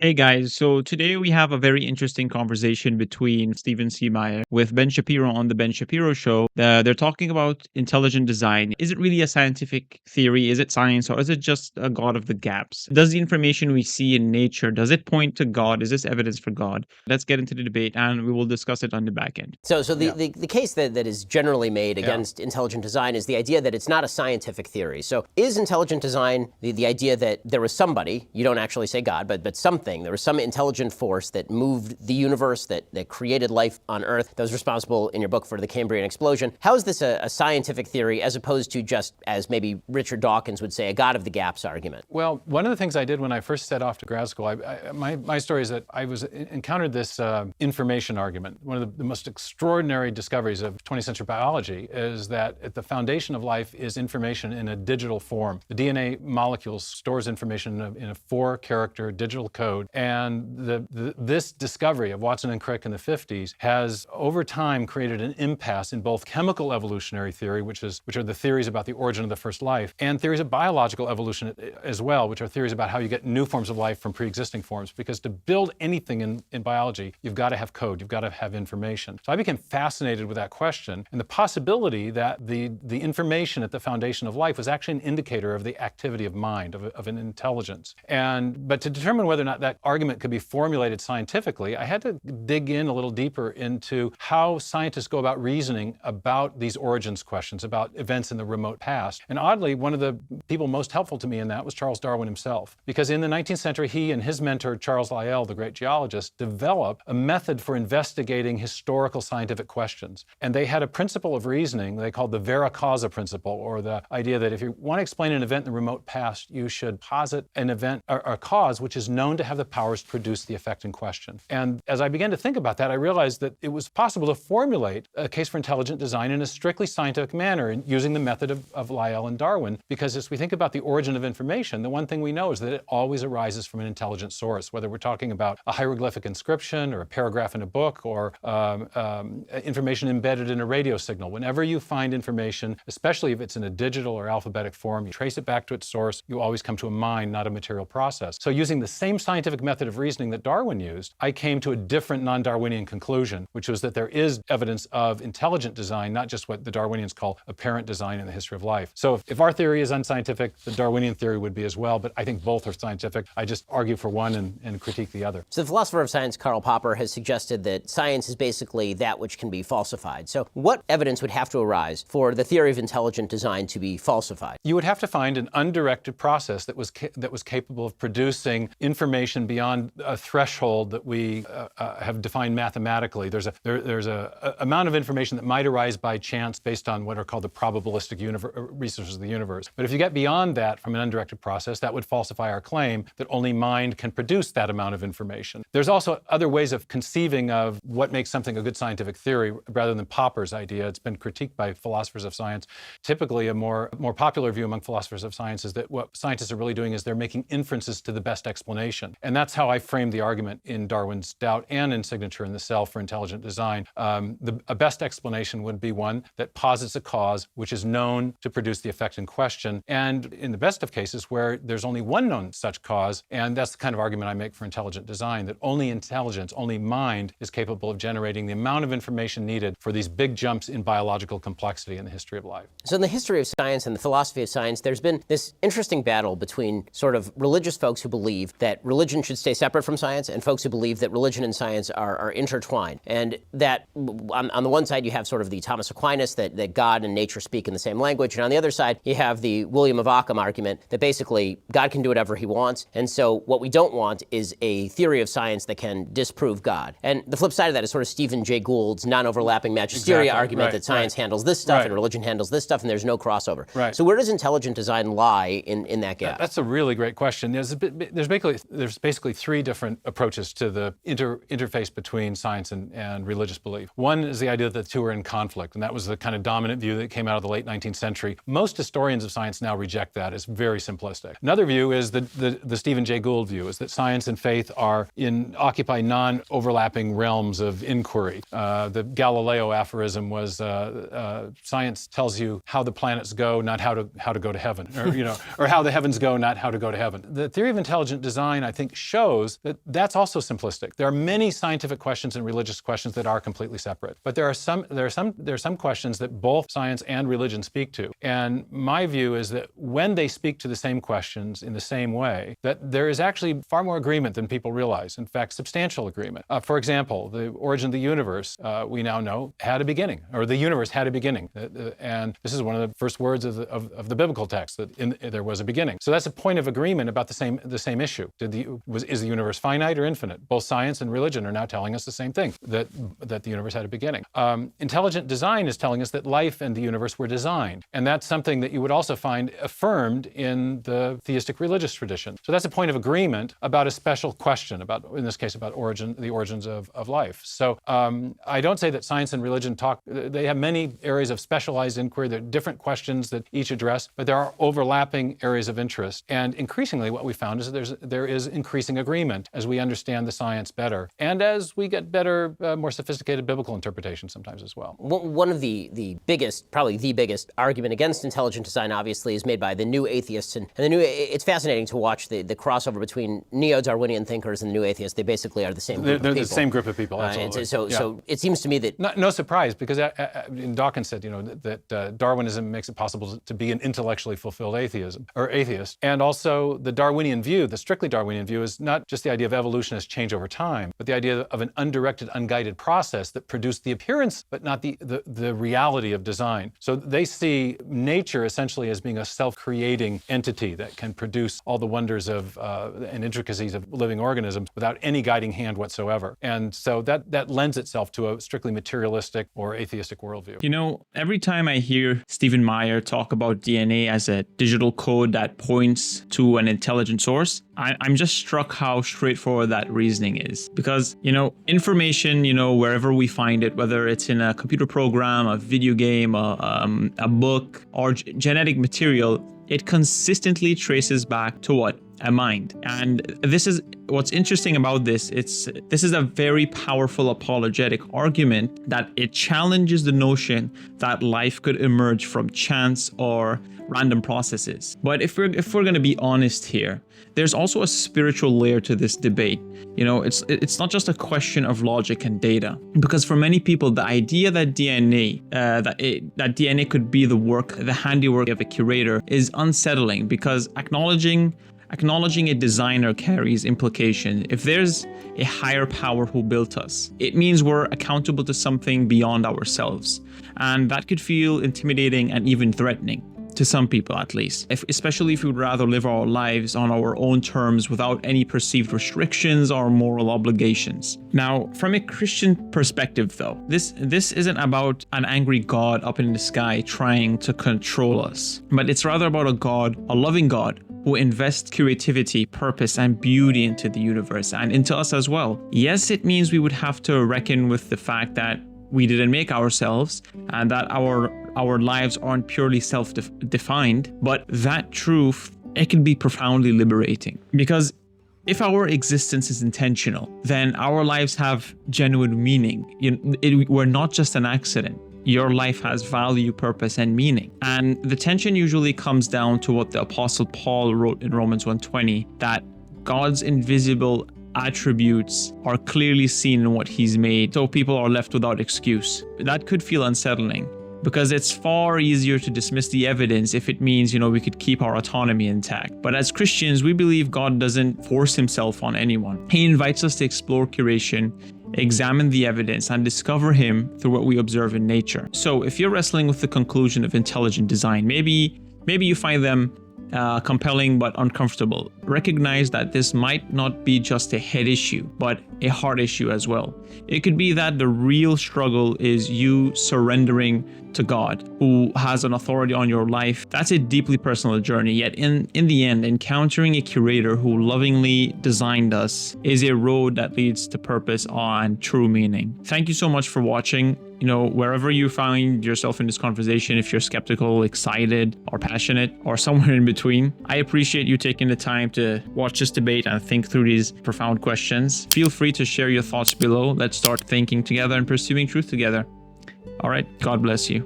Hey guys, so today we have a very interesting conversation between Stephen C. Meyer with Ben Shapiro on the Ben Shapiro show. They're talking about intelligent design. Is it really a scientific theory? Is it science or is it just a god of the gaps? Does the information we see in nature, does it point to God? Is this evidence for God? Let's get into the debate and we will discuss it on the back end. So the case that is generally made against intelligent design is the idea that it's not a scientific theory. So is intelligent design the idea that there was somebody, you don't actually say God, but something, there was some intelligent force that moved the universe, that created life on Earth, that was responsible in your book for the Cambrian explosion. How is this a scientific theory as opposed to just, as maybe Richard Dawkins would say, a God of the gaps argument? Well, one of the things I did when I first set off to grad school, my story is that I encountered this information argument. One of the most extraordinary discoveries of 20th century biology is that at the foundation of life is information in a digital form. The DNA molecule stores information in a 4-character digital code. And this discovery of Watson and Crick in the 50s has over time created an impasse in both chemical evolutionary theory, which are the theories about the origin of the first life, and theories of biological evolution as well, which are theories about how you get new forms of life from pre-existing forms. Because to build anything in biology, you've got to have code, you've got to have information. So I became fascinated with that question and the possibility that the information at the foundation of life was actually an indicator of the activity of mind, of an intelligence. But to determine whether or not that argument could be formulated scientifically, I had to dig in a little deeper into how scientists go about reasoning about these origins questions, about events in the remote past. And oddly, one of the people most helpful to me in that was Charles Darwin himself. Because in the 19th century, he and his mentor, Charles Lyell, the great geologist, developed a method for investigating historical scientific questions. And they had a principle of reasoning they called the vera causa principle, or the idea that if you want to explain an event in the remote past, you should posit an event or a cause which is known to have the powers to produce the effect in question. And as I began to think about that, I realized that it was possible to formulate a case for intelligent design in a strictly scientific manner using the method of Lyell and Darwin. Because as we think about the origin of information, the one thing we know is that it always arises from an intelligent source, whether we're talking about a hieroglyphic inscription or a paragraph in a book or information embedded in a radio signal. Whenever you find information, especially if it's in a digital or alphabetic form, you trace it back to its source, you always come to a mind, not a material process. So using the same scientific method of reasoning that Darwin used, I came to a different non-Darwinian conclusion, which was that there is evidence of intelligent design, not just what the Darwinians call apparent design in the history of life. So if our theory is unscientific, the Darwinian theory would be as well, but I think both are scientific. I just argue for one and critique the other. So the philosopher of science, Karl Popper, has suggested that science is basically that which can be falsified. So what evidence would have to arise for the theory of intelligent design to be falsified? You would have to find an undirected process that was capable of producing information beyond a threshold that we have defined mathematically. There's a amount of information that might arise by chance based on what are called the probabilistic resources of the universe. But if you get beyond that from an undirected process, that would falsify our claim that only mind can produce that amount of information. There's also other ways of conceiving of what makes something a good scientific theory rather than Popper's idea. It's been critiqued by philosophers of science. Typically, a more popular view among philosophers of science is that what scientists are really doing is they're making inferences to the best explanation. And that's how I framed the argument in Darwin's Doubt and in Signature in the Cell for intelligent design. A best explanation would be one that posits a cause which is known to produce the effect in question, and in the best of cases where there's only one known such cause, and that's the kind of argument I make for intelligent design, that only intelligence, only mind is capable of generating the amount of information needed for these big jumps in biological complexity in the history of life. So in the history of science and the philosophy of science, there's been this interesting battle between sort of religious folks who believe that religion should stay separate from science and folks who believe that religion and science are intertwined. And that on the one side you have sort of the Thomas Aquinas that God and nature speak in the same language, and on the other side you have the William of Ockham argument that basically God can do whatever he wants, and so what we don't want is a theory of science that can disprove God. And the flip side of that is sort of Stephen Jay Gould's non-overlapping magisteria argument that science handles this stuff and religion handles this stuff and there's no crossover. So where does intelligent design lie in that gap? That's a really great question. There's basically three different approaches to the interface between science and religious belief. One is the idea that the two are in conflict, and that was the kind of dominant view that came out of the late 19th century. Most historians of science now reject that. It's very simplistic. Another view is the Stephen Jay Gould view, is that science and faith occupy non-overlapping realms of inquiry. The Galileo aphorism was science tells you how the planets go, not how to go to heaven, or how the heavens go, not how to go to heaven. The theory of intelligent design, I think, think shows that that's also simplistic. There are many scientific questions and religious questions that are completely separate, but there are some questions that both science and religion speak to. And my view is that when they speak to the same questions in the same way, that there is actually far more agreement than people realize. In fact, substantial agreement. For example, the origin of the universe, we now know, had a beginning, or the universe had a beginning. And this is one of the first words of the biblical text, that there was a beginning. So that's a point of agreement about the same issue. Is the universe finite or infinite? Both science and religion are now telling us the same thing, that the universe had a beginning. Intelligent design is telling us that life and the universe were designed. And that's something that you would also find affirmed in the theistic religious tradition. So that's a point of agreement about a special question, in this case, about the origins of life. So I don't say that science and religion they have many areas of specialized inquiry. There are different questions that each address, but there are overlapping areas of interest. And increasingly what we found is that there is increasing agreement as we understand the science better, and as we get better, more sophisticated biblical interpretation sometimes as well. One of the biggest, probably the biggest argument against intelligent design, obviously, is made by the new atheists. And it's fascinating to watch the crossover between neo-Darwinian thinkers and the new atheists. They basically are the same group of people. They're the same group of people, absolutely. So it seems to me that... No surprise, because Dawkins said, that Darwinism makes it possible to be an intellectually fulfilled atheist. And also the Darwinian view, the strictly Darwinian view, is not just the idea of evolution as change over time, but the idea of an undirected, unguided process that produced the appearance, but not the reality of design. So they see nature essentially as being a self-creating entity that can produce all the wonders and intricacies of living organisms without any guiding hand whatsoever. And so that lends itself to a strictly materialistic or atheistic worldview. Every time I hear Stephen Meyer talk about DNA as a digital code that points to an intelligent source, I'm just struck how straightforward that reasoning is. Because, information, wherever we find it, whether it's in a computer program, a video game, a book, or genetic material, it consistently traces back to what? A mind. And this is what's interesting about this. This is a very powerful apologetic argument that it challenges the notion that life could emerge from chance or random processes. But if we're going to be honest here, there's also a spiritual layer to this debate. It's not just a question of logic and data, because for many people, the idea that DNA could be the handiwork of a curator is unsettling, because acknowledging a designer carries implication. If there's a higher power who built us, it means we're accountable to something beyond ourselves. And that could feel intimidating and even threatening, to some people at least, especially if we would rather live our lives on our own terms without any perceived restrictions or moral obligations. Now, from a Christian perspective though, this isn't about an angry God up in the sky trying to control us, but it's rather about a loving God who invests creativity, purpose, and beauty into the universe and into us as well. Yes, it means we would have to reckon with the fact that we didn't make ourselves and that our lives aren't purely self-defined, but that truth, it can be profoundly liberating. Because if our existence is intentional, then our lives have genuine meaning. We're not just an accident. Your life has value, purpose, and meaning. And the tension usually comes down to what the Apostle Paul wrote in Romans 1:20, that God's invisible attributes are clearly seen in what he's made, so people are left without excuse. That could feel unsettling, because it's far easier to dismiss the evidence if it means, we could keep our autonomy intact. But as Christians, we believe God doesn't force himself on anyone. He invites us to explore curation, examine the evidence, and discover him through what we observe in nature. So if you're wrestling with the conclusion of intelligent design, maybe you find them compelling but uncomfortable, recognize that this might not be just a head issue, but a heart issue as well. It could be that the real struggle is you surrendering to God, who has an authority on your life. That's a deeply personal journey, yet in the end, encountering a curator who lovingly designed us is a road that leads to purpose and true meaning. Thank you so much for watching. Wherever you find yourself in this conversation, if you're skeptical, excited, or passionate, or somewhere in between, I appreciate you taking the time to watch this debate and think through these profound questions. Feel free to share your thoughts below. Let's start thinking together and pursuing truth together. All right, God bless you.